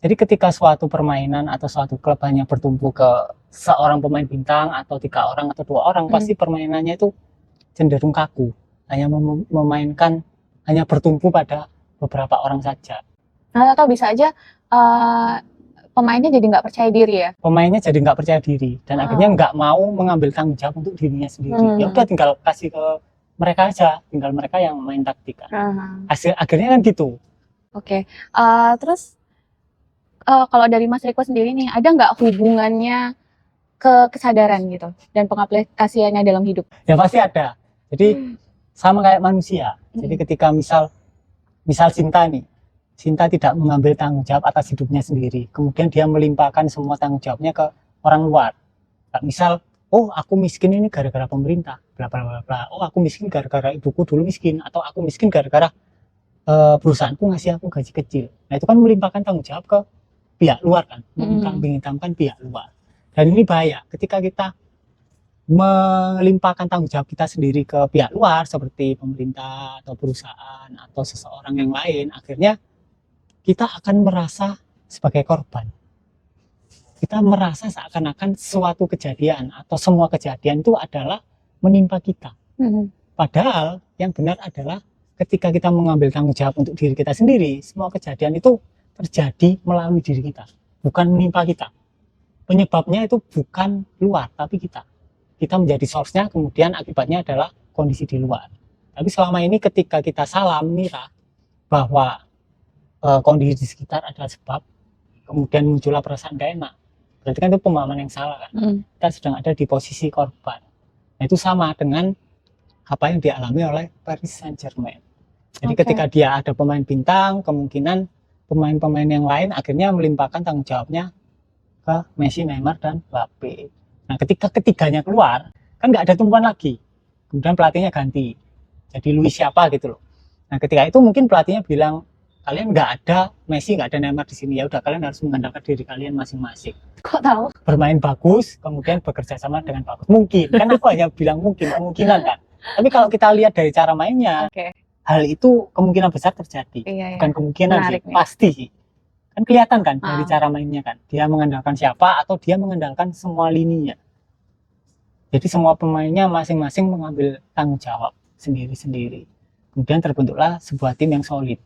Jadi ketika suatu permainan atau suatu klub hanya bertumpu ke seorang pemain bintang atau 3 orang atau 2 orang, pasti permainannya itu cenderung kaku. Hanya memainkan, hanya bertumpu pada beberapa orang saja. Nah, atau bisa aja pemainnya jadi nggak percaya diri ya? Pemainnya jadi nggak percaya diri dan akhirnya nggak mau mengambil tanggung jawab untuk dirinya sendiri. Ya udah tinggal kasih ke mereka aja, tinggal mereka yang main taktik kan. Akhirnya kan gitu. Oke. Terus kalau dari Mas Riko sendiri nih, ada nggak hubungannya ke kesadaran gitu dan pengaplikasiannya dalam hidup? Ya pasti ada. Jadi sama kayak manusia. Jadi ketika misal Sinta tidak mengambil tanggung jawab atas hidupnya sendiri, kemudian dia melimpahkan semua tanggung jawabnya ke orang luar. Misal, oh aku miskin ini gara-gara pemerintah, bla bla bla bla. Oh aku miskin gara-gara ibuku dulu miskin, atau aku miskin gara-gara perusahaanku ngasih aku gaji kecil. Nah itu kan melimpahkan tanggung jawab ke pihak luar kan, mengkambing hitamkan pihak luar. Dan ini bahaya ketika kita melimpahkan tanggung jawab kita sendiri ke pihak luar seperti pemerintah atau perusahaan atau seseorang yang lain, akhirnya kita akan merasa sebagai korban. Kita merasa seakan-akan suatu kejadian atau semua kejadian itu adalah menimpa kita. Padahal yang benar adalah ketika kita mengambil tanggung jawab untuk diri kita sendiri, semua kejadian itu terjadi melalui diri kita, bukan menimpa kita. Penyebabnya itu bukan luar, tapi kita. Kita menjadi source-nya, kemudian akibatnya adalah kondisi di luar. Tapi selama ini ketika kita salah mengira bahwa kondisi di sekitar adalah sebab, kemudian muncullah perasaan gak enak, berarti kan itu pemahaman yang salah kan. Kita sedang ada di posisi korban. Nah, itu sama dengan apa yang dialami oleh Paris Saint-Germain. Jadi ketika dia ada pemain bintang, kemungkinan pemain-pemain yang lain akhirnya melimpahkan tanggung jawabnya ke Messi, Neymar, dan Mbappe. Nah ketika ketiganya keluar, kan nggak ada tumpuan lagi. Kemudian pelatihnya ganti, jadi Luis siapa gitu loh. Nah ketika itu mungkin pelatihnya bilang, kalian nggak ada Messi, nggak ada Neymar di sini, ya udah kalian harus mengandalkan diri kalian masing-masing. Kok tahu? Bermain bagus, kemudian bekerja sama dengan bagus. Mungkin, kan aku hanya bilang mungkin, kemungkinan kan. Tapi kalau kita lihat dari cara mainnya, hal itu kemungkinan besar terjadi. Bukan kemungkinan sih, pasti sih. Kan kelihatan kan dari cara mainnya kan. Dia mengandalkan siapa atau dia mengandalkan semua lininya. Jadi semua pemainnya masing-masing mengambil tanggung jawab sendiri-sendiri. Kemudian terbentuklah sebuah tim yang solid.